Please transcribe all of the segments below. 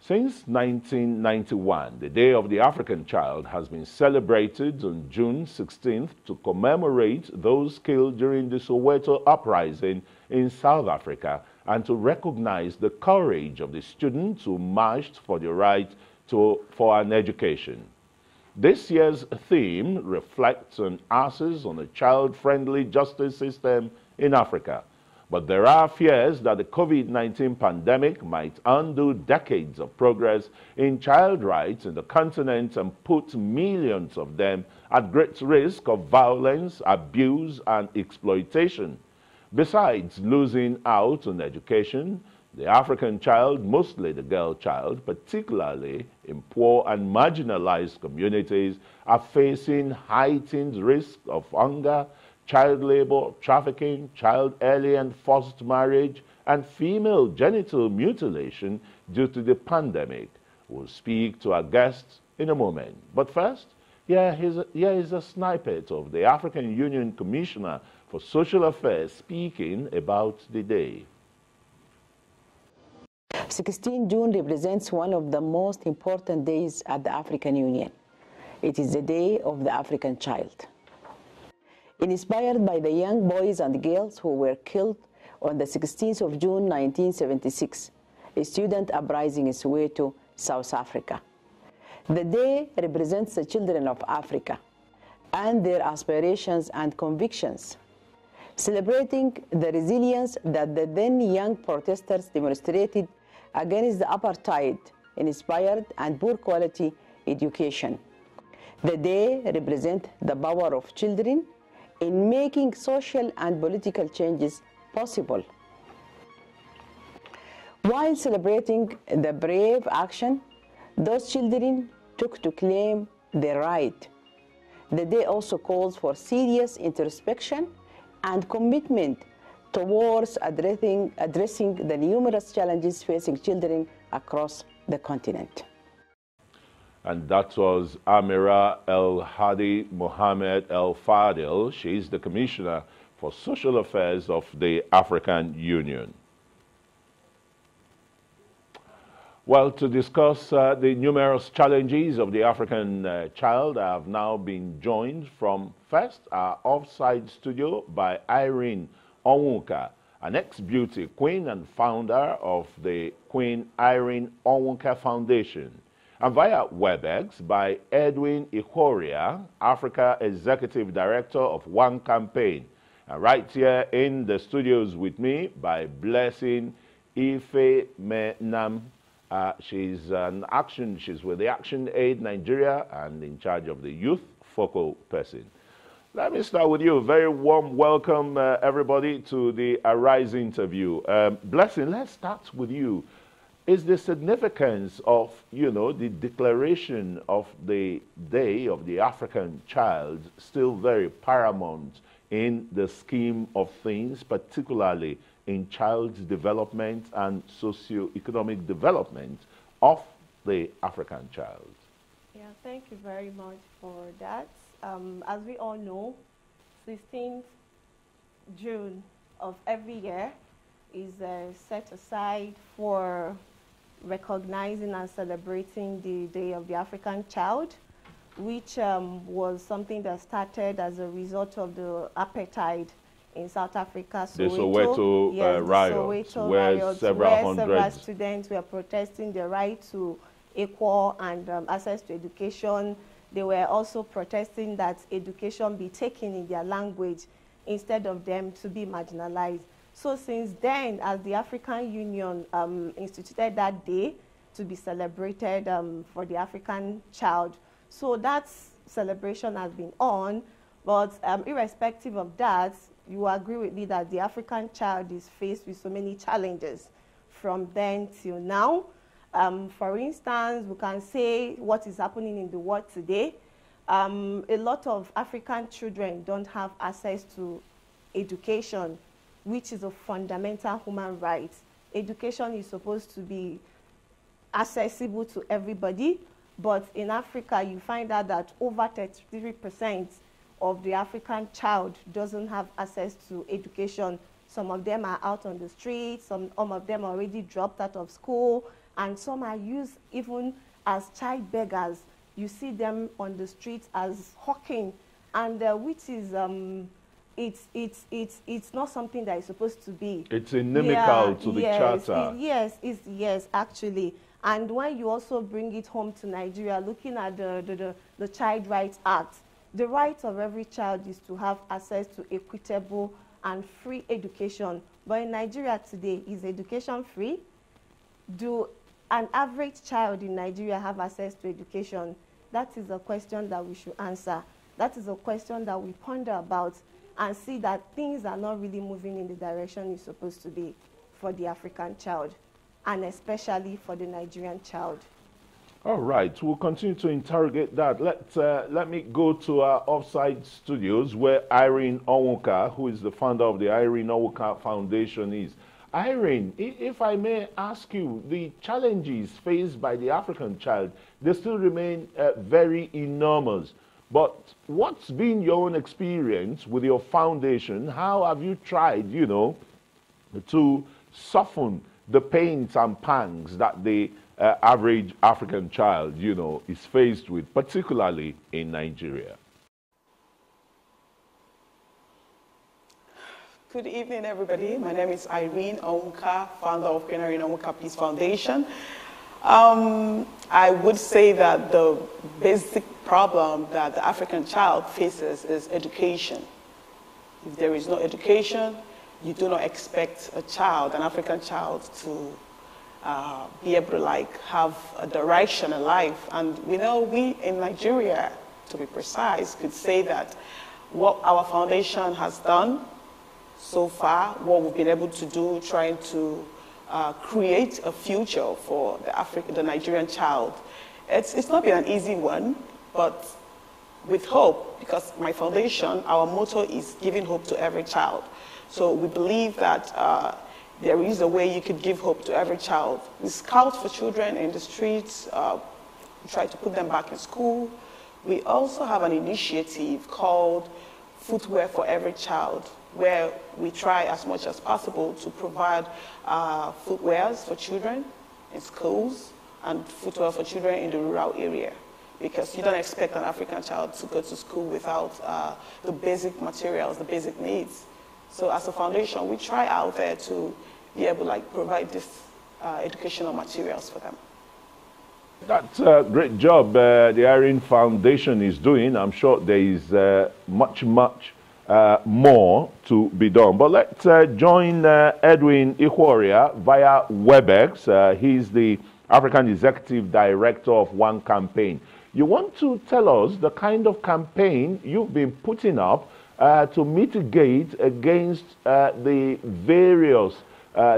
Since 1991, the Day of the African Child has been celebrated on June 16th to commemorate those killed during the Soweto uprising in South Africa and to recognize the courage of the students who marched for the right for an education. This year's theme reflects on asses on a child-friendly justice system in Africa. But there are fears that the COVID-19 pandemic might undo decades of progress in child rights in the continent and put millions of them at great risk of violence, abuse, and exploitation. Besides losing out on education, the African child, mostly the girl child, particularly in poor and marginalized communities, are facing heightened risk of hunger, child labor, trafficking, child early and forced marriage, and female genital mutilation due to the pandemic. We'll speak to our guests in a moment. But first, here is a snippet of the African Union Commissioner for Social Affairs speaking about the day. 16 June represents one of the most important days at the African Union. It is the Day of the African Child. Inspired by the young boys and girls who were killed on the 16th of June 1976, a student uprising in Soweto, South Africa. The day represents the children of Africa and their aspirations and convictions, celebrating the resilience that the then young protesters demonstrated against the apartheid, inspired and poor quality education. The day represents the power of children in making social and political changes possible. While celebrating the brave action those children took to claim their right, the day also calls for serious introspection and commitment towards addressing the numerous challenges facing children across the continent. And that was Amira El-Hadi Mohammed El-Fadil. She is the Commissioner for Social Affairs of the African Union. Well, to discuss the numerous challenges of the African child, I have now been joined from first our offside studio by Irene Onwuka, an ex-beauty queen and founder of the Queen Irene Onwuka Foundation, and via WebEx by Edwin Ikuoria, Africa Executive Director of One Campaign, and right here in the studios with me by Blessing Ifemenam. She's with the ActionAid Nigeria and in charge of the youth focal person. Let me start with you. Very warm welcome, everybody, to the Arise interview. Blessing, let's start with you. Is the significance of, the declaration of the Day of the African Child still very paramount in the scheme of things, particularly in child development and socio-economic development of the African child? Yeah, thank you very much for that. As we all know, 16th June of every year is set aside for recognizing and celebrating the Day of the African Child, which was something that started as a result of the apartheid in South Africa, Soweto. The Soweto riots, where several students were protesting the right to equal and access to education. They were also protesting that education be taken in their language instead of them to be marginalized. So since then, as the African Union instituted that day to be celebrated for the African child, so that celebration has been on, but irrespective of that, you agree with me that the African child is faced with so many challenges from then till now. For instance, we can say what is happening in the world today. A lot of African children don't have access to education, which is a fundamental human right. Education is supposed to be accessible to everybody, but in Africa, you find out that over 33% of the African child doesn't have access to education. Some of them are out on the streets, some of them already dropped out of school, and some are used even as child beggars. You see them on the streets as hawking, and which is it's not something that is supposed to be. It's inimical to the charter. Yes, actually. And when you also bring it home to Nigeria, looking at the Child Rights Act, the right of every child is to have access to equitable and free education. But in Nigeria today, is education free? Do an average child in Nigeria have access to education? That is a question that we should answer. That is a question that we ponder about and see that things are not really moving in the direction it's supposed to be for the African child, and especially for the Nigerian child. All right, we'll continue to interrogate that. Let me go to our offside studios where Irene Onwuka, who is the founder of the Irene Onwuka Foundation, is. Irene, if I may ask you, the challenges faced by the African child, they still remain very enormous. But what's been your own experience with your foundation? How have you tried, you know, to soften the pains and pangs that the average African child, you know, is faced with, particularly in Nigeria? Good evening, everybody. My name is Irene Onwuka, founder of Irene Onwuka Peace Foundation. I would say that the basic problem that the African child faces is education. If there is no education, you do not expect a child, an African child, to be able to have a direction in life. And we know we in Nigeria, to be precise, could say that what our foundation has done so far, what we've been able to do, trying to create a future for the Nigerian child. It's not been an easy one, but with hope, because my foundation, our motto is giving hope to every child. So we believe that there is a way you could give hope to every child. We scout for children in the streets, we try to put them back in school. We also have an initiative called Footwear for Every Child, where we try as much as possible to provide footwears for children in schools and footwear for children in the rural area. Because you don't expect an African child to go to school without the basic materials, the basic needs. So as a foundation, we try out there to be able to provide this educational materials for them. That's a great job the Irene Foundation is doing. I'm sure there is much more to be done. But let's join Edwin Ikuoria via WebEx. He's the African Executive Director of One Campaign. You want to tell us the kind of campaign you've been putting up to mitigate against the various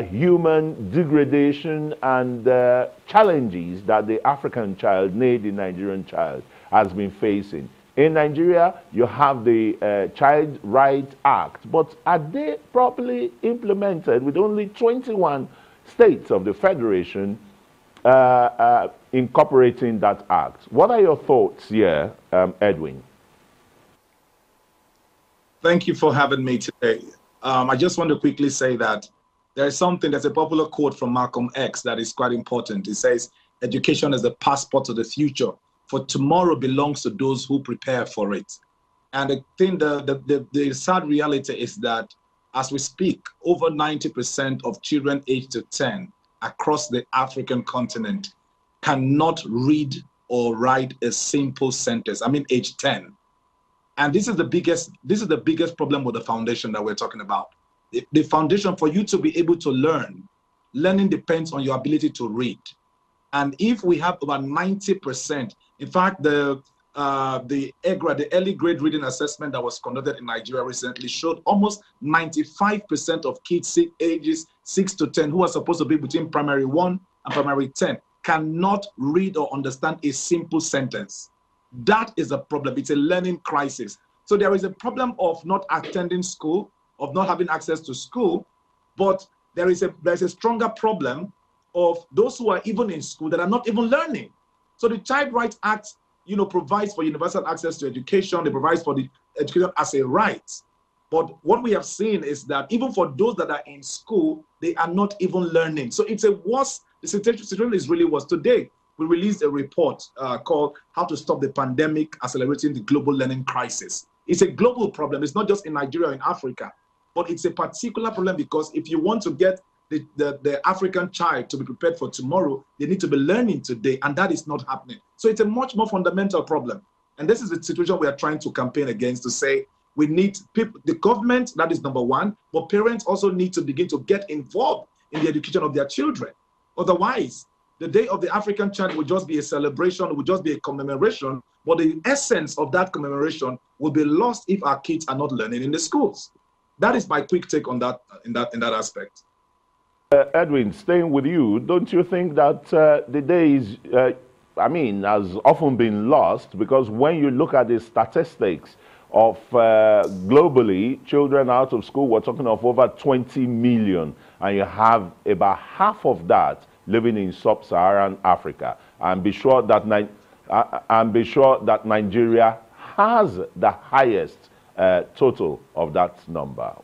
human degradation and challenges that the African child, the Nigerian child, has been facing. In Nigeria, you have the Child Rights Act, but are they properly implemented with only 21 states of the Federation incorporating that act? What are your thoughts here, Edwin? Thank you for having me today. I just want to quickly say that there's a popular quote from Malcolm X that is quite important. It says, education is the passport to the future, for tomorrow belongs to those who prepare for it. And I think the sad reality is that as we speak, over 90% of children aged to 10 across the African continent cannot read or write a simple sentence. I mean, age 10. And this is the biggest problem with the foundation that we're talking about. The foundation, for you to be able to learn, learning depends on your ability to read. And if we have about 90%, in fact, the EGRA, the early grade reading assessment that was conducted in Nigeria recently showed almost 95% of kids ages 6 to 10 who are supposed to be between primary 1 and primary 10 cannot read or understand a simple sentence. That is a problem. It's a learning crisis. So there is a problem of not attending school, of not having access to school, but there's a stronger problem of those who are even in school that are not even learning. So the Child Rights Act, provides for universal access to education. It provides for the education as a right. But what we have seen is that even for those that are in school, they are not even learning. So it's a worse The situation is really worse. Today, we released a report called How to Stop the Pandemic Accelerating the Global Learning Crisis. It's a global problem. It's not just in Nigeria or in Africa, but it's a particular problem because if you want to get the African child to be prepared for tomorrow, they need to be learning today, and that is not happening. So it's a much more fundamental problem. And this is the situation we are trying to campaign against, to say we need people, the government, that is number one, but parents also need to begin to get involved in the education of their children. Otherwise, the Day of the African Child will just be a celebration, it will just be a commemoration, but the essence of that commemoration will be lost if our kids are not learning in the schools. That is my quick take on that, in that aspect. Edwin, staying with you, don't you think that the day is, has often been lost? Because when you look at the statistics of globally, children out of school, we're talking of over 20 million, and you have about half of that living in sub-Saharan Africa. And be sure that Nigeria has the highest total of that number.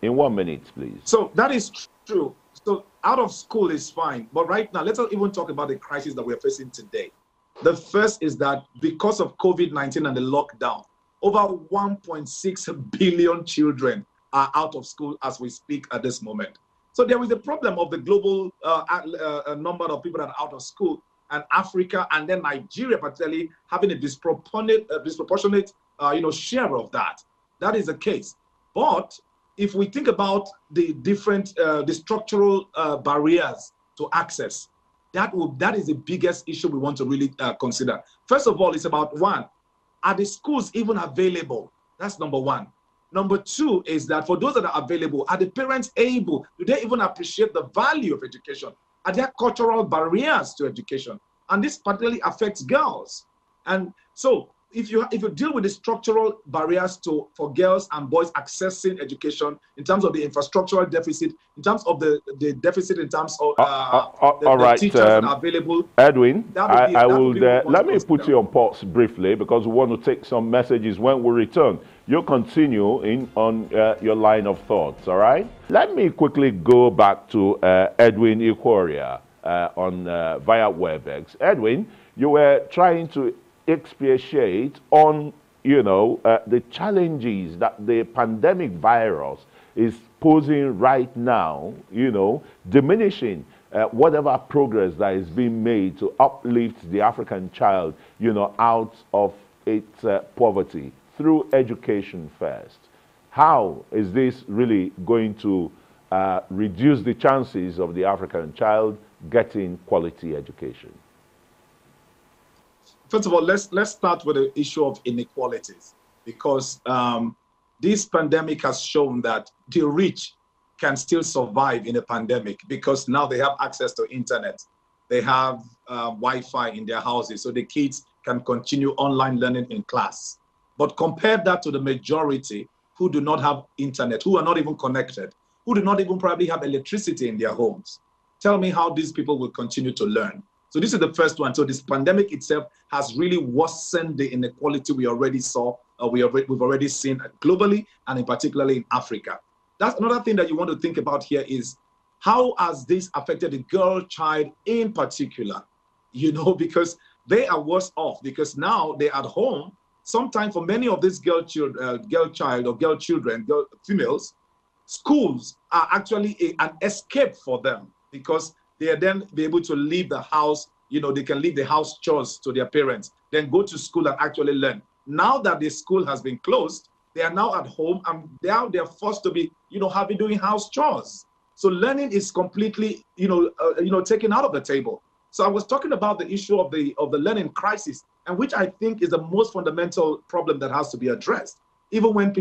In 1 minute, please. So that is true. So out of school is fine. But right now, let's not even talk about the crisis that we're facing today. The first is that because of COVID-19 and the lockdown, over 1.6 billion children are out of school as we speak at this moment. So there is a problem of the global number of people that are out of school, and Africa and then Nigeria particularly having a disproportionate share of that. That is the case. But if we think about the different, the structural barriers to access, that is the biggest issue we want to really consider. First of all, it's about one, are the schools even available? That's number one. Number two is that for those that are available, are the parents able? Do they even appreciate the value of education? Are there cultural barriers to education? And this particularly affects girls. And so if you deal with the structural barriers for girls and boys accessing education, in terms of the infrastructural deficit, in terms of the deficit in terms of the teachers that are available. Edwin, let me put you on pause briefly because we want to take some messages when we return. You'll continue on your line of thoughts, all right? Let me quickly go back to Edwin Ikuoria via WebEx. Edwin, you were trying to expatiate on, the challenges that the pandemic virus is posing right now, diminishing whatever progress that is being made to uplift the African child, out of its poverty through education first. How is this really going to reduce the chances of the African child getting quality education? First of all, let's start with the issue of inequalities, because this pandemic has shown that the rich can still survive in a pandemic because now they have access to internet. They have Wi-Fi in their houses, so the kids can continue online learning in class. But compare that to the majority who do not have internet, who are not even connected, who do not even probably have electricity in their homes. Tell me how these people will continue to learn. So this is the first one. So this pandemic itself has really worsened the inequality we already saw, we've already seen globally and in particularly in Africa. That's another thing that you want to think about here is how has this affected the girl child in particular? Because they are worse off because now they're at home. Sometimes for many of these girl females, schools are actually an escape for them because they are then be able to leave the house, they can leave the house chores to their parents, then go to school and actually learn. Now that the school has been closed, they are now at home and now they're forced to be, doing house chores. So learning is completely, taken out of the table. So I was talking about the issue of the learning crisis, and which I think is the most fundamental problem that has to be addressed. Even when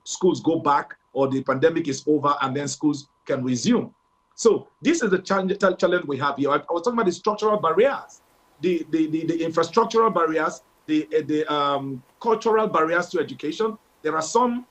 schools go back or the pandemic is over and then schools can resume. So this is the challenge we have here. I was talking about the structural barriers, the infrastructural barriers, the cultural barriers to education. There are some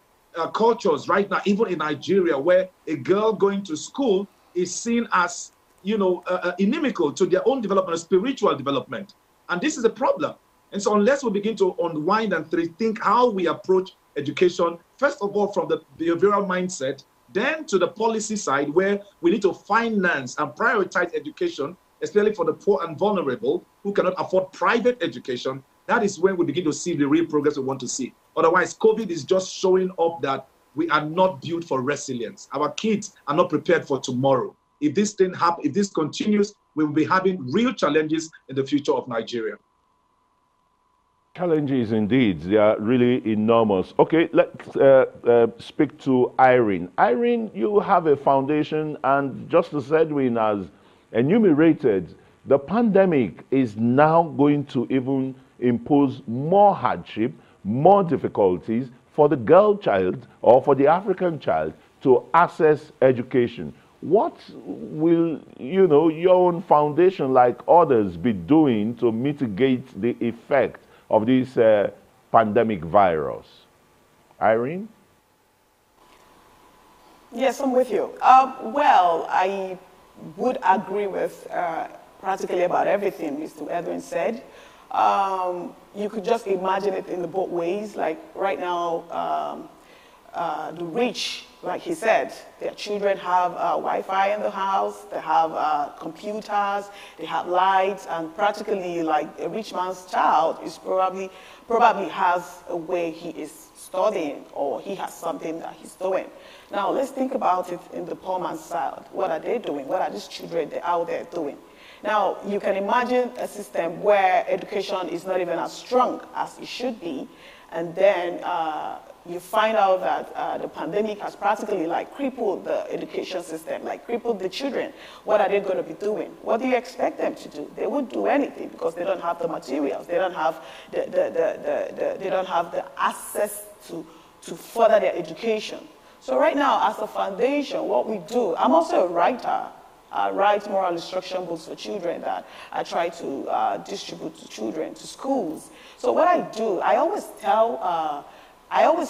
cultures right now, even in Nigeria, where a girl going to school is seen as, inimical to their own development, spiritual development. And this is a problem. And so unless we begin to unwind and rethink how we approach education, first of all, from the behavioral mindset, then to the policy side, where we need to finance and prioritize education, especially for the poor and vulnerable who cannot afford private education. That is when we begin to see the real progress we want to see. Otherwise, COVID is just showing up that we are not built for resilience. Our kids are not prepared for tomorrow. If this thing happens, if this continues, we will be having real challenges in the future of Nigeria. Challenges indeed, they are really enormous. Okay, let's speak to Irene. Irene, you have a foundation, and just as Edwin has enumerated, the pandemic is now going to even impose more hardship, more difficulties for the girl child or for the African child to access education. What will, you know, your own foundation, like others, be doing to mitigate the effect of this pandemic virus? Irene? Yes, I'm with you. Well, I would agree with practically about everything Mr. Edwin said. You could just imagine it in the both ways. Like right now, the rich, like he said, their children have Wi-Fi in the house, they have computers, they have lights, and practically like a rich man's child is probably has a way he is studying, or he has something that he's doing. Now let's think about it in the poor man's side. What are they doing? What are these children out there doing? Now, you can imagine a system where education is not even as strong as it should be, and then you find out that the pandemic has practically like crippled the education system, like crippled the children. What are they going to be doing? What do you expect them to do? They won't do anything because they don't have the materials. They don't have they don't have the access to further their education. So right now, as a foundation, what we do, I'm also a writer. I write moral instruction books for children that I try to distribute to children, to schools. So what I do, I always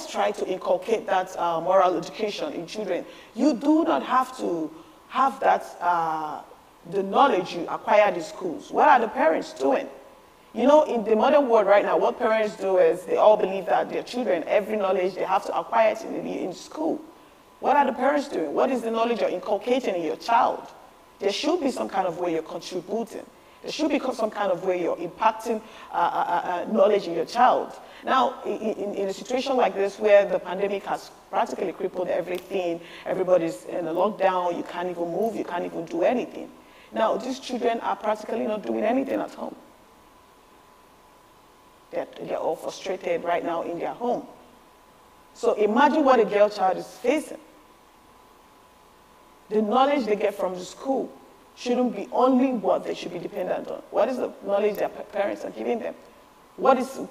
try to inculcate that moral education in children. You do not have to have that, the knowledge you acquired in schools. What are the parents doing? You know, in the modern world right now, what parents do is they all believe that their children, every knowledge they have to acquire it in school. What are the parents doing? What is the knowledge you're inculcating in your child? There should be some kind of way you're contributing. There should be some kind of way you're impacting knowledge in your child. Now, in a situation like this where the pandemic has practically crippled everything, everybody's in a lockdown, you can't even move, you can't even do anything. Now, these children are practically not doing anything at home. They're all frustrated right now in their home. So imagine what a girl child is facing. The knowledge they get from the school shouldn't be only what they should be dependent on. What is the knowledge their parents are giving them?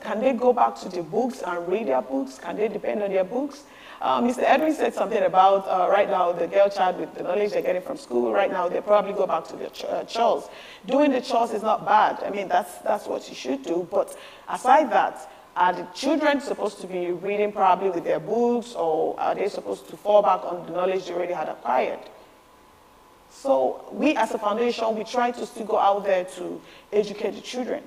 Can they go back to their books and read their books? Can they depend on their books? Mr. Edwin said something about right now the girl child with the knowledge they're getting from school. Right now they probably go back to their chores. Doing the chores is not bad. I mean, that's what you should do. But aside that, are the children supposed to be reading probably with their books, or are they supposed to fall back on the knowledge they already had acquired? So we as a foundation, we try to still go out there to educate the children.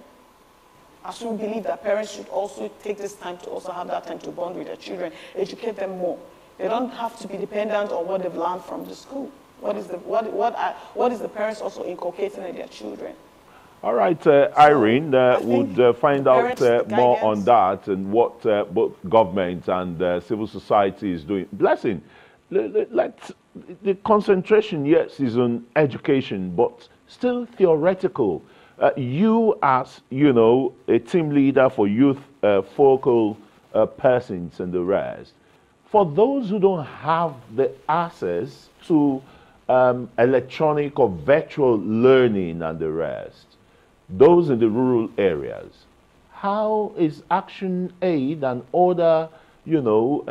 As we believe that parents should also take this time to also have that time to bond with their children, educate them more. They don't have to be dependent on what they've learned from the school. What is the parents also inculcating in their children? All right, Irene, would find out more on that and what both government and civil society is doing. Blessing, the concentration, yes, is on education, but still theoretical. You as, you know, a team leader for youth focal persons and the rest, for those who don't have the access to electronic or virtual learning and the rest, those in the rural areas, how is ActionAid and other, you know,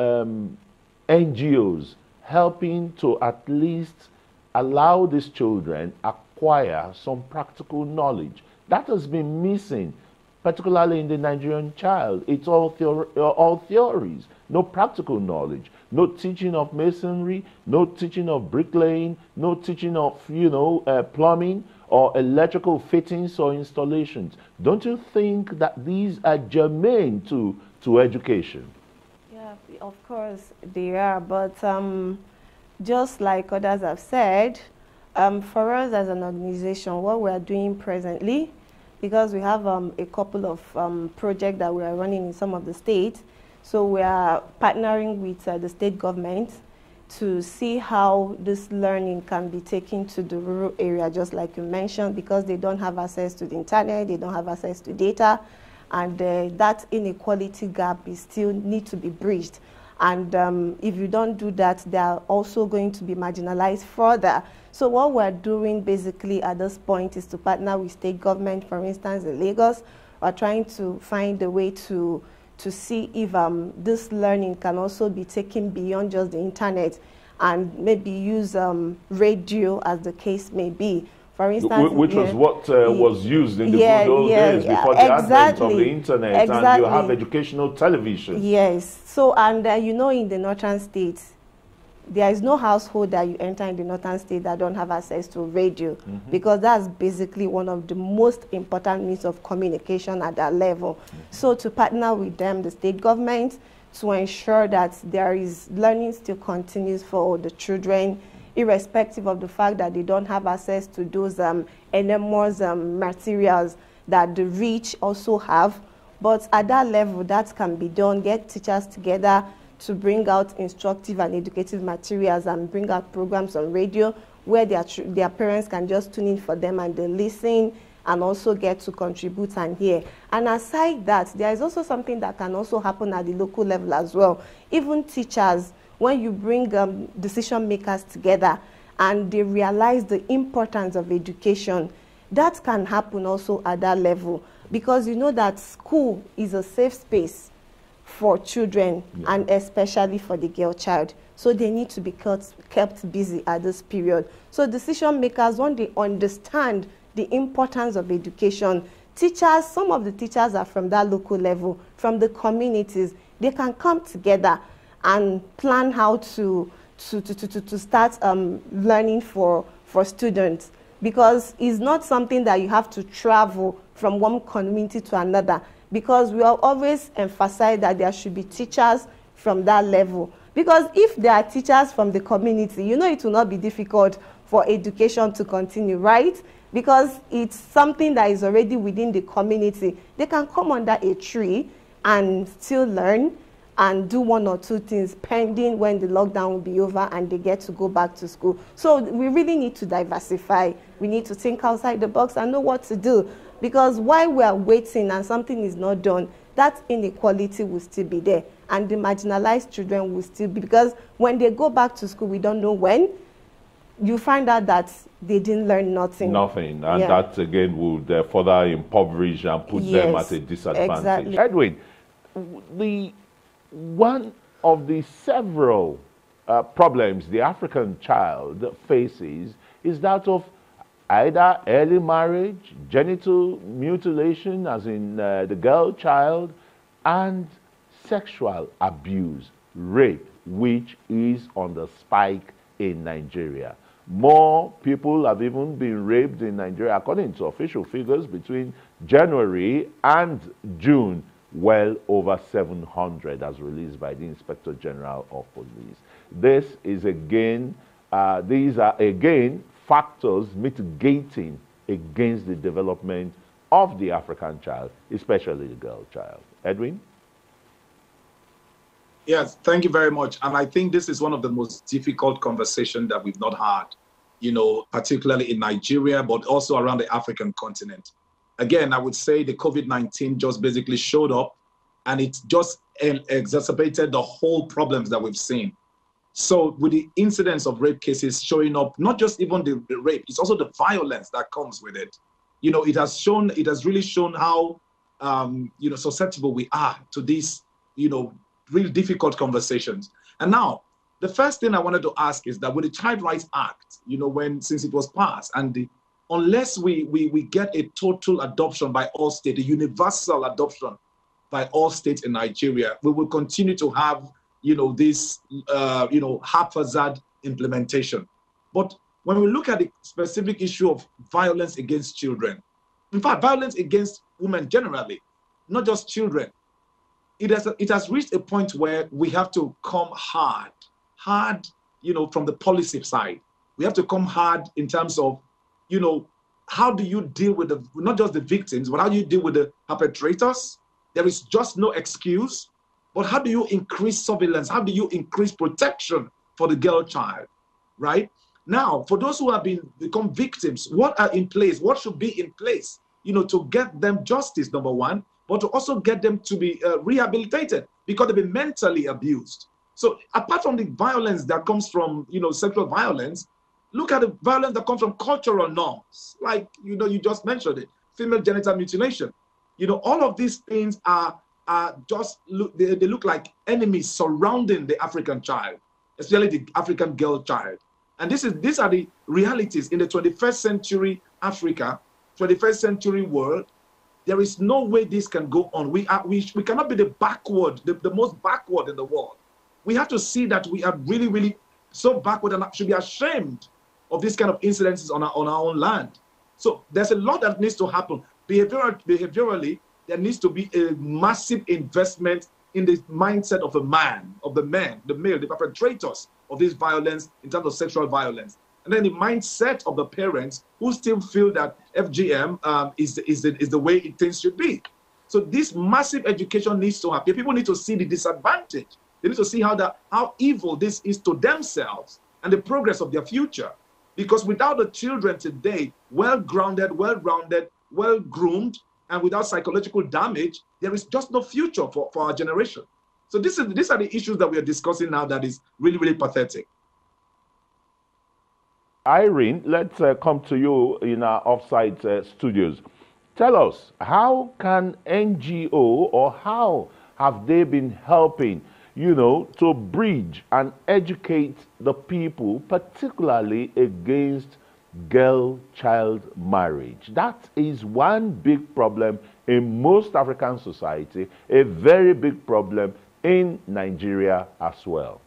NGOs helping to at least allow these children acquire some practical knowledge? That has been missing, particularly in the Nigerian child. It's all theories, no practical knowledge, no teaching of masonry, no teaching of bricklaying, no teaching of, you know, plumbing or electrical fittings or installations. Don't you think that these are germane to education? Yeah, of course they are, but just like others have said, for us as an organization, what we are doing presently, because we have a couple of projects that we are running in some of the states, so we are partnering with the state government to see how this learning can be taken to the rural area, just like you mentioned, because they don't have access to the internet, they don't have access to data, and that inequality gap is still need to be bridged. And if you don't do that, they are also going to be marginalized further. So what we're doing basically at this point is to partner with state government. For instance, in Lagos, we're trying to find a way to see if this learning can also be taken beyond just the internet and maybe use radio as the case may be. For instance, which was what was used in the good old days before the advent of the internet, and you have educational television. Yes. So, and you know, in the northern states, there is no household that you enter in the northern state that don't have access to radio, because that's basically one of the most important means of communication at that level. So to partner with them, the state government, to ensure that there is learning still continues for the children, irrespective of the fact that they don't have access to those enormous materials that the rich also have. But at that level, that can be done. Get teachers together to bring out instructive and educative materials and bring out programs on radio where their parents can just tune in for them and they listen and also get to contribute and hear. And aside that, there is also something that can also happen at the local level as well. Even teachers, when you bring decision makers together and they realize the importance of education, that can happen also at that level, because you know that school is a safe space for children, and especially for the girl child. So they need to be kept busy at this period. So decision makers, when they understand the importance of education, teachers, some of the teachers are from that local level, from the communities, they can come together and plan how to start learning for students, because it's not something that you have to travel from one community to another, because we have always emphasized that there should be teachers from that level. Because if there are teachers from the community, you know it will not be difficult for education to continue, right? Because it's something that is already within the community. They can come under a tree and still learn and do one or two things pending when the lockdown will be over and they get to go back to school. So we really need to diversify. We need to think outside the box and know what to do. Because while we are waiting and something is not done, that inequality will still be there. And the marginalized children will still be, because when they go back to school, we don't know when, you find out that they didn't learn nothing. Nothing. And that again would further impoverish and put them at a disadvantage. Exactly. Edwin, one of the several problems the African child faces is that of either early marriage, genital mutilation, as in the girl child, and sexual abuse, rape, which is on the spike in Nigeria. More people have even been raped in Nigeria, according to official figures, between January and June, well over 700, as released by the Inspector General of Police. This is again, these are again factors mitigating against the development of the African child, especially the girl child. Edwin? Yes, thank you very much. And I think this is one of the most difficult conversations that we've not had, you know, particularly in Nigeria, but also around the African continent. Again, I would say the COVID-19 just basically showed up and it just exacerbated the whole problems that we've seen. So with the incidence of rape cases showing up, not just even the rape, it's also the violence that comes with it. You know, it has really shown how, you know, susceptible we are to these, you know, really difficult conversations. And now, the first thing I wanted to ask is that with the Child Rights Act, you know, since it was passed, and unless we get a total adoption by all states, a universal adoption by all states in Nigeria, we will continue to have, you know, this, you know, haphazard implementation. But when we look at the specific issue of violence against children, in fact, violence against women generally, not just children, it has reached a point where we have to come hard, from the policy side. We have to come hard in terms of, how do you deal with not just the victims, but how do you deal with the perpetrators? There is just no excuse. But how do you increase surveillance? How do you increase protection for the girl child, right? Now, for those who have become victims, what are in place? What should be in place, to get them justice, number one, but to also get them to be rehabilitated because they've been mentally abused. So apart from the violence that comes from, sexual violence, look at the violence that comes from cultural norms. Like, you just mentioned it, female genital mutilation. All of these things are just, they look like enemies surrounding the African child, especially the African girl child. And these are the realities in the 21st century Africa, 21st century world. There is no way this can go on. We cannot be the most backward in the world. We have to see that we are really, really so backward and should be ashamed of this kind of incidences on our own land. So there's a lot that needs to happen. Behaviorally, there needs to be a massive investment in the mindset of the male, the perpetrators of this violence in terms of sexual violence. And then the mindset of the parents who still feel that FGM is the way things should be. So this massive education needs to happen. People need to see the disadvantage. They need to see how evil this is to themselves and the progress of their future. Because without the children today, well-grounded, well-rounded, well-groomed, and without psychological damage, there is just no future for our generation. So these are the issues that we are discussing now that is really, really pathetic. Irene, let's come to you in our offsite studios. Tell us, how can NGO, or how have they been helping, to bridge and educate the people, particularly against girl-child marriage? That is one big problem in most African society, a very big problem in Nigeria as well.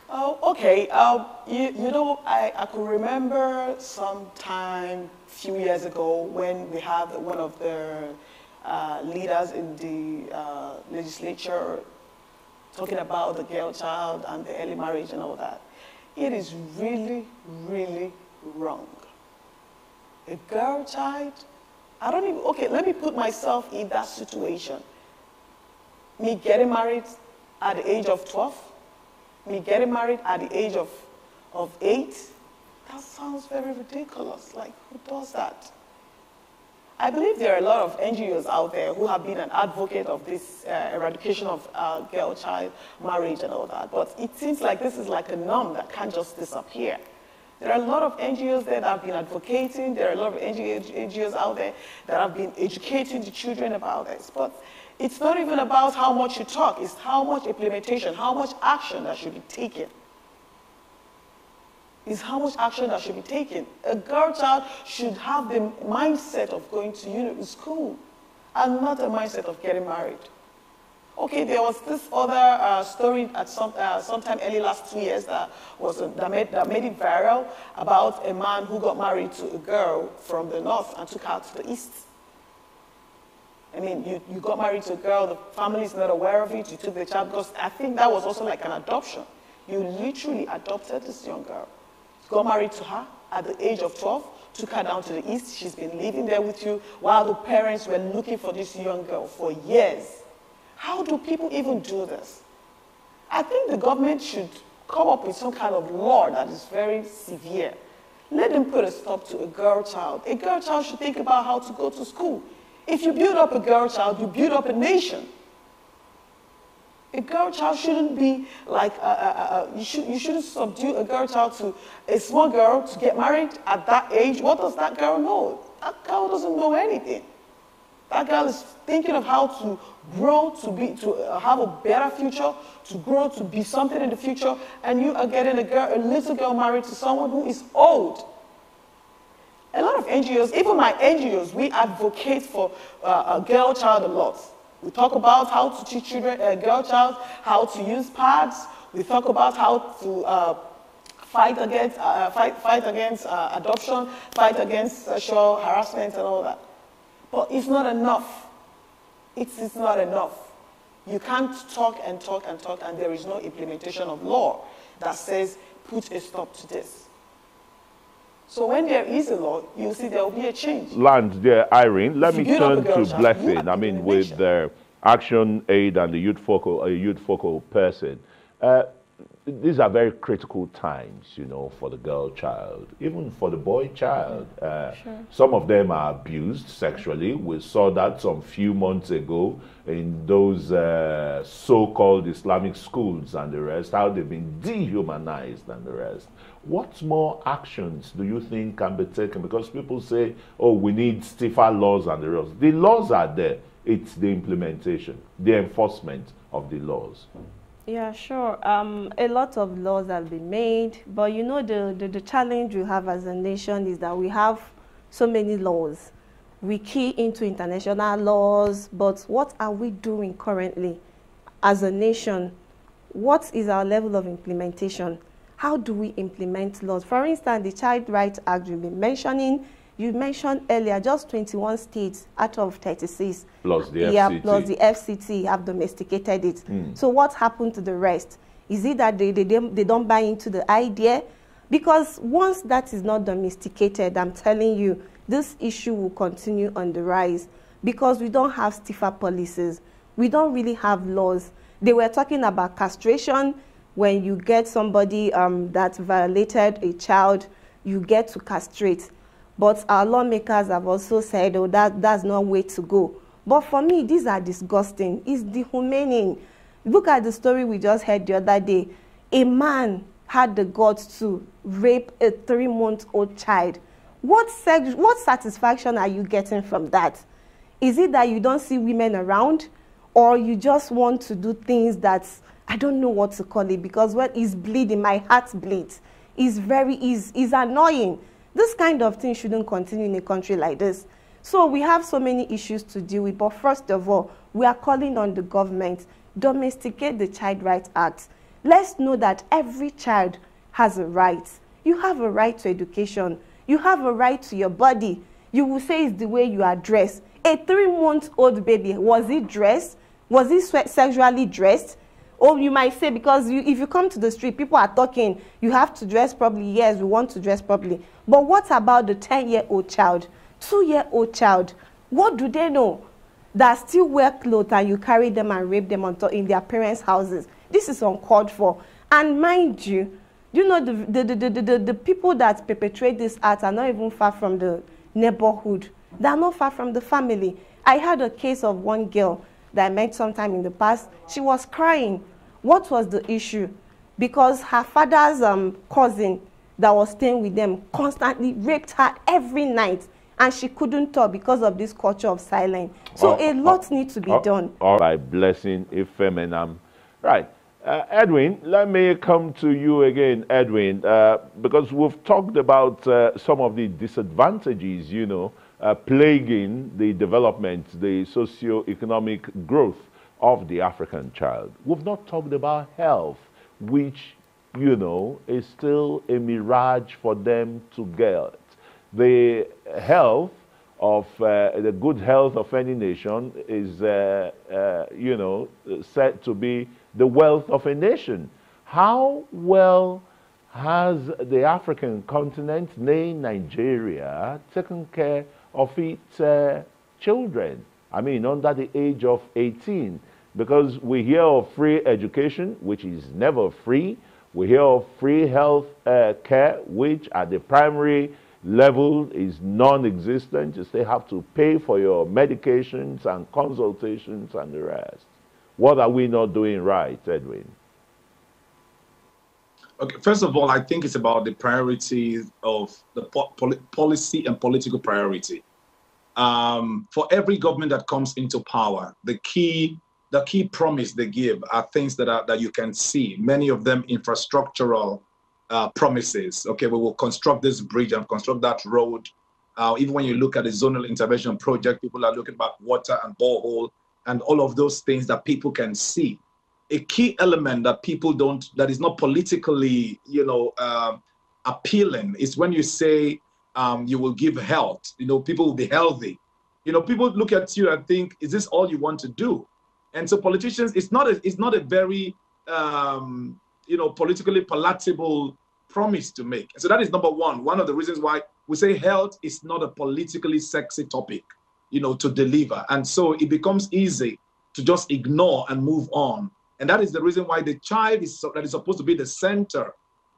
Oh, okay. I could remember sometime a few years ago when we had one of the leaders in the legislature talking about the girl child and the early marriage and all that. It is really, really wrong. A girl child, let me put myself in that situation. Me getting married at the age of 12, me getting married at the age of 8, that sounds very ridiculous. Like, who does that? I believe there are a lot of NGOs out there who have been an advocate of this eradication of girl-child marriage and all that, but it seems like this is like a norm that can't just disappear. There are a lot of NGOs there that have been advocating. There are a lot of NGOs out there that have been educating the children about this, but it's not even about how much you talk, it's how much implementation, how much action that should be taken. Is how much action that should be taken. A girl child should have the mindset of going to school and not a mindset of getting married. Okay, there was this other story at sometime early last 2 years that made it viral about a man who got married to a girl from the north and took her to the east. I mean, you got married to a girl, the family is not aware of it, you took the child, because I think that was also like an adoption. You literally adopted this young girl. Got married to her at the age of 12, took her down to the east. She's been living there with you while the parents were looking for this young girl for years. How do people even do this? I think the government should come up with some kind of law that is very severe. Let them put a stop to a girl child. A girl child should think about how to go to school. If you build up a girl child, you build up a nation. A girl child shouldn't be like, you shouldn't subdue a girl child to a small girl to get married at that age. What does that girl know? That girl doesn't know anything. That girl is thinking of how to grow, to have a better future, to grow, to be something in the future, and you are getting a little girl married to someone who is old. A lot of NGOs, even my NGOs, we advocate for a girl child a lot. We talk about how to teach children, a girl child, how to use pads. We talk about how to fight against adoption, fight against sexual harassment and all that. But it's not enough. It's not enough. You can't talk and talk and talk, and there is no implementation of law that says, put a stop to this. So when there is a law, you'll see there will be a change. Land there, Irene. Let me turn to Blessing. I mean, with the ActionAid and the youth focal person. These are very critical times, you know, for the girl child, even for the boy child. Sure. Some of them are abused sexually. We saw that some few months ago in those so-called Islamic schools and the rest, how they've been dehumanized and the rest. What more actions do you think can be taken? Because people say, oh, we need stiffer laws and the rest. The laws are there. It's the implementation, the enforcement of the laws. Yeah, sure. A lot of laws have been made, but you know the challenge we have as a nation is that we have so many laws. We key into international laws, but what are we doing currently as a nation? What is our level of implementation? How do we implement laws? For instance, the Child Rights Act you've been mentioning, you mentioned earlier, just 21 states out of 36. Plus the FCT. Yeah, plus the FCT have domesticated it. So what happened to the rest? Is it that they don't buy into the idea? Because once that is not domesticated, I'm telling you, this issue will continue on the rise because we don't have stiffer policies. We don't really have laws. They were talking about castration. When you get somebody that violated a child, you get to castrate. But our lawmakers have also said, oh, that's not way to go. But for me, these are disgusting. It's dehumaning. Look at the story we just heard the other day. A man had the guts to rape a 3-month-old child. What satisfaction are you getting from that? Is it that you don't see women around? Or you just want to do things that, I don't know what to call it, because when it's bleeding, my heart bleeds. It's annoying. This kind of thing shouldn't continue in a country like this. So we have so many issues to deal with. But first of all, we are calling on the government, domesticate the Child Rights Act. Let's know that every child has a right. You have a right to education. You have a right to your body. You will say it's the way you are dressed. A 3-month-old baby, was he dressed? Was he sexually dressed? Or you might say, because if you come to the street, people are talking, you have to dress properly. Yes, we want to dress properly. But what about the 10-year-old child, 2-year-old child? What do they know? That still wear clothes and you carry them and rape them in their parents' houses. This is uncalled for. And mind you, you know, the people that perpetrate this act are not even far from the neighborhood. They are not far from the family. I had a case of one girl that I met sometime in the past. She was crying. What was the issue? Because her father's cousin that was staying with them constantly raped her every night, and she couldn't talk because of this culture of silence. So a lot needs to be done. By Blessing Ifemenam. Right. Edwin, let me come to you again, Edwin, because we've talked about some of the disadvantages, you know, plaguing the development, the socio-economic growth of the African child. We've not talked about health, which, you know, is still a mirage for them to get. The health of, the good health of any nation is, you know, said to be the wealth of a nation. How well has the African continent, nay Nigeria, taken care of its children? I mean, under the age of 18. Because we hear of free education, which is never free. We hear of free health care, which at the primary level is non-existent. You still have to pay for your medications and consultations and the rest. What are we not doing right, Edwin? Okay, first of all, I think it's about the priorities of the policy and political priority. For every government that comes into power, the key promise they give are things that you can see. Many of them infrastructural promises. Okay, we will construct this bridge and construct that road. Even when you look at the zonal intervention project, people are looking about water and borehole and all of those things that people can see. A key element that people don't, that is not politically, you know, appealing is when you say you will give health. You know, people will be healthy. You know, people look at you and think, is this all you want to do? And so politicians, it's not a very, politically palatable promise to make. So that is number one. One of the reasons why we say health is not a politically sexy topic, to deliver. And so it becomes easy to just ignore and move on. And that is the reason why the child that is supposed to be the center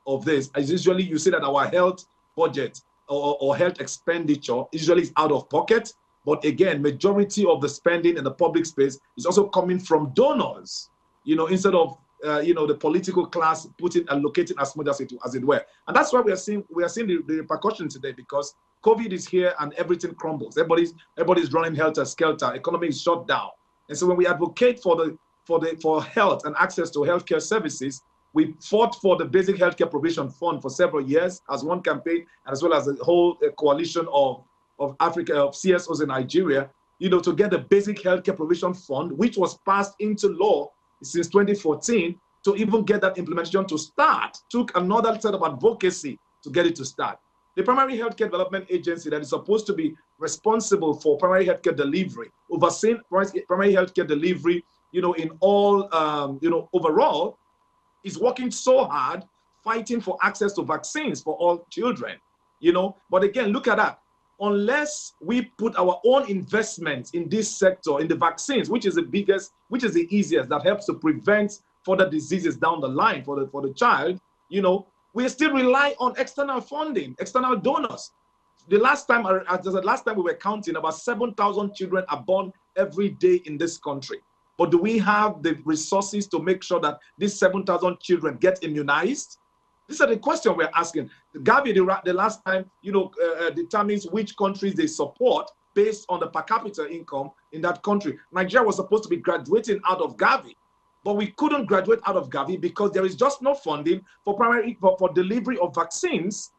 of this. As usually you see that our health budget or health expenditure usually is out of pocket. But again, majority of the spending in the public space is also coming from donors, instead of the political class allocating as much as it were. And that's why we are seeing the repercussion today, because COVID is here and everything crumbles. Everybody's running helter-skelter. Economy is shut down. And so when we advocate for health and access to healthcare services, we fought for the Basic Healthcare Provision Fund for several years as one campaign, as well as a whole coalition of CSOs in Nigeria, to get the Basic Healthcare Provision Fund, which was passed into law since 2014, to even get that implementation to start. Took another set of advocacy to get it to start. The Primary Healthcare Development Agency that is supposed to be responsible for primary healthcare delivery, overseeing primary healthcare delivery, in all, overall, is working so hard fighting for access to vaccines for all children, But again, look at that. Unless we put our own investments in this sector, in the vaccines, which is the biggest, which is the easiest, that helps to prevent further diseases down the line for the child, we still rely on external funding, external donors. The last time we were counting, about 7,000 children are born every day in this country. But do we have the resources to make sure that these 7,000 children get immunized? These are the questions we're asking. Gavi, the last time, determines which countries they support based on the per capita income in that country. Nigeria was supposed to be graduating out of Gavi, but we couldn't graduate out of Gavi because there is just no funding for delivery of vaccines,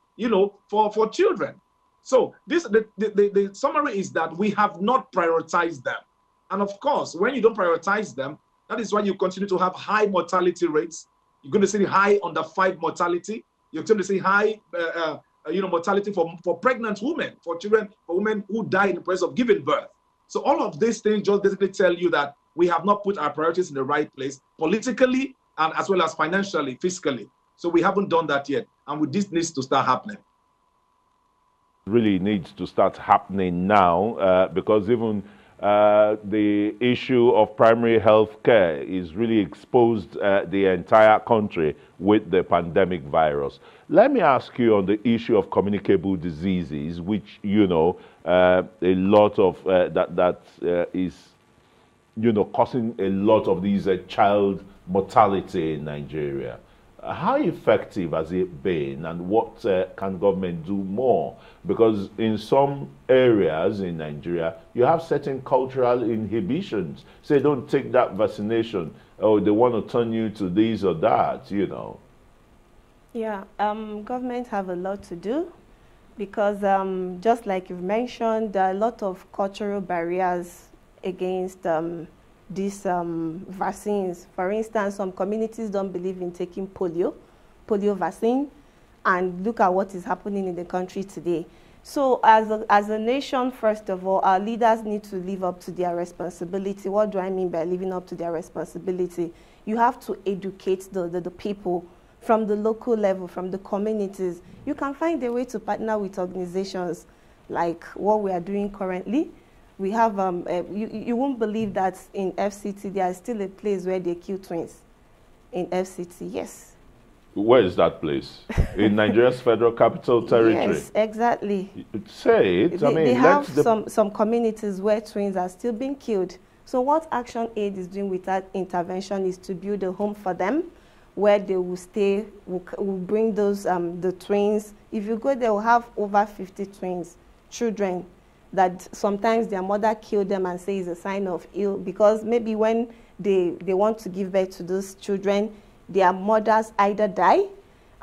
for children. So the summary is that we have not prioritized them. And of course, when you don't prioritize them, that is why you continue to have high mortality rates. You're going to see high under 5 mortality. You're going to see high, mortality for pregnant women, for children, for women who die in the process of giving birth. So all of these things just basically tell you that we have not put our priorities in the right place, politically and as well as financially, fiscally. So we haven't done that yet. And this needs to start happening. Really needs to start happening now because even the issue of primary health care is really exposed the entire country with the pandemic virus. Let me ask you on the issue of communicable diseases, which, a lot of that is, causing a lot of these child mortality in Nigeria. How effective has it been, and what can government do more? Because in some areas in Nigeria, you have certain cultural inhibitions. Say, don't take that vaccination, or they want to turn you to this or that, Yeah, government have a lot to do because just like you've mentioned, there are a lot of cultural barriers against these vaccines. For instance, some communities don't believe in taking polio vaccine, and look at what is happening in the country today. So as a nation, first of all, our leaders need to live up to their responsibility. What do I mean by living up to their responsibility? You have to educate the people from the local level, from the communities. You can find a way to partner with organizations like what we are doing currently. We have, you won't believe that in FCT, there is still a place where they kill twins. In FCT, yes. Where is that place? In Nigeria's Federal Capital Territory? Yes, exactly. Say it. They have some communities where twins are still being killed. So what ActionAid is doing with that intervention is to build a home for them where they will stay, will bring those, the twins. If you go, they will have over 50 twins, children, that sometimes their mother killed them and say it's a sign of ill, because maybe when they want to give birth to those children, their mothers either die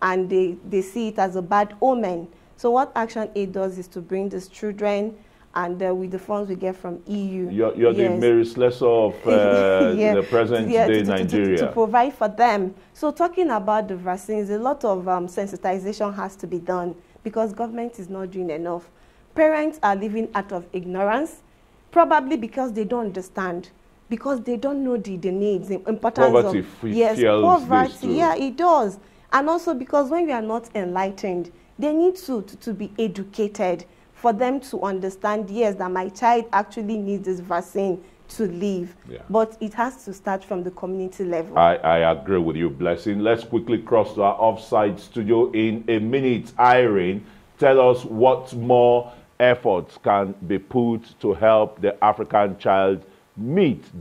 and they see it as a bad omen. So what ActionAid does is to bring these children, and with the funds we get from EU. You're the Mary Slessor of the present day Nigeria. To provide for them. So talking about the vaccines, a lot of sensitization has to be done because government is not doing enough. Parents are living out of ignorance, probably because they don't understand. because they don't know the needs, the importance poverty of yes, poverty. Yeah, it does. And also because when we are not enlightened, they need to be educated for them to understand, yes, that my child actually needs this vaccine to live. Yeah. But it has to start from the community level. I agree with you, Blessing. Let's quickly cross to our offsite studio in a minute. Irene, tell us what more efforts can be put to help the African child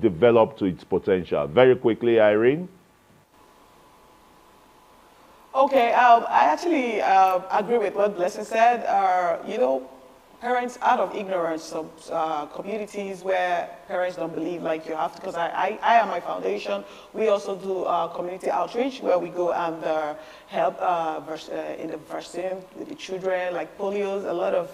develop to its potential. Very quickly, Irene. Okay, I actually agree with what Blessing said. You know, parents out of ignorance, some communities where parents don't believe like you have to, because I am my foundation. We also do community outreach where we go and help in the vaccine with the children, like polios, a lot of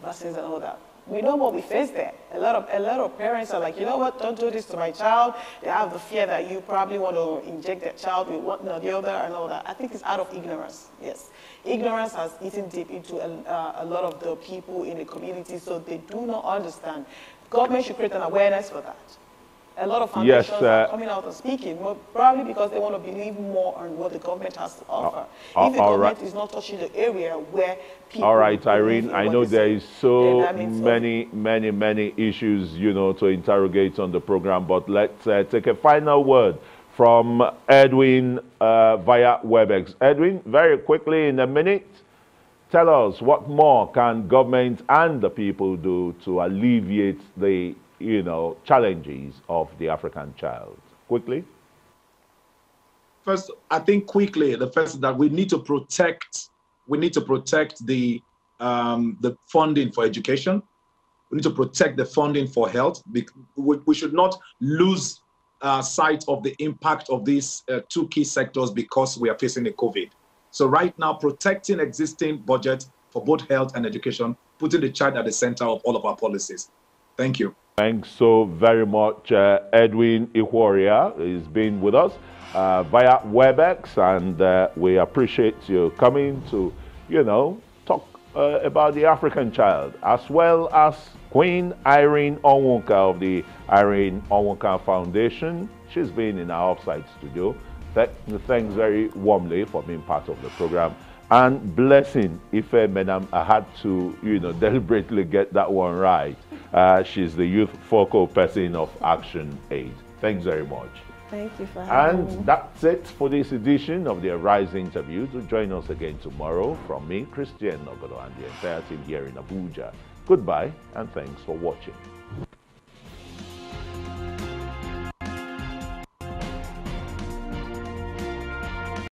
vaccines and all that. We know what we face there. A lot of parents are like, you know what, don't do this to my child. They have the fear that you probably want to inject their child with one or the other and all that. I think it's out of ignorance, yes. Ignorance has eaten deep into a lot of the people in the community, so they do not understand. Government should create an awareness for that. A lot of foundations are coming out and speaking, probably because they want to believe more on what the government has to offer. If the government is not touching the area where people... All right, Irene, I know there is so many issues, you know, to interrogate on the program, but let's take a final word from Edwin via WebEx. Edwin, very quickly in a minute, tell us what more can government and the people do to alleviate the challenges of the African child? Quickly. First, I think quickly, the first is that we need to protect the funding for education. We need to protect the funding for health. We should not lose sight of the impact of these two key sectors because we are facing a COVID. So right now, protecting existing budget for both health and education, putting the child at the center of all of our policies. Thank you. Thanks so very much, Edwin Ikuoria has been with us via WebEx, and we appreciate you coming to, talk about the African child, as well as Queen Irene Onwuka of the Irene Onwuka Foundation. She's been in our offsite studio. Thanks very warmly for being part of the program. And Blessing Ifemenam, I had to, deliberately get that one right. She's the youth focal person of ActionAid. Thanks very much. Thank you for having me. And that's it for this edition of the Arise interview. To join us again tomorrow from me, Christian Nogodo, and the entire team here in Abuja. Goodbye, and thanks for watching.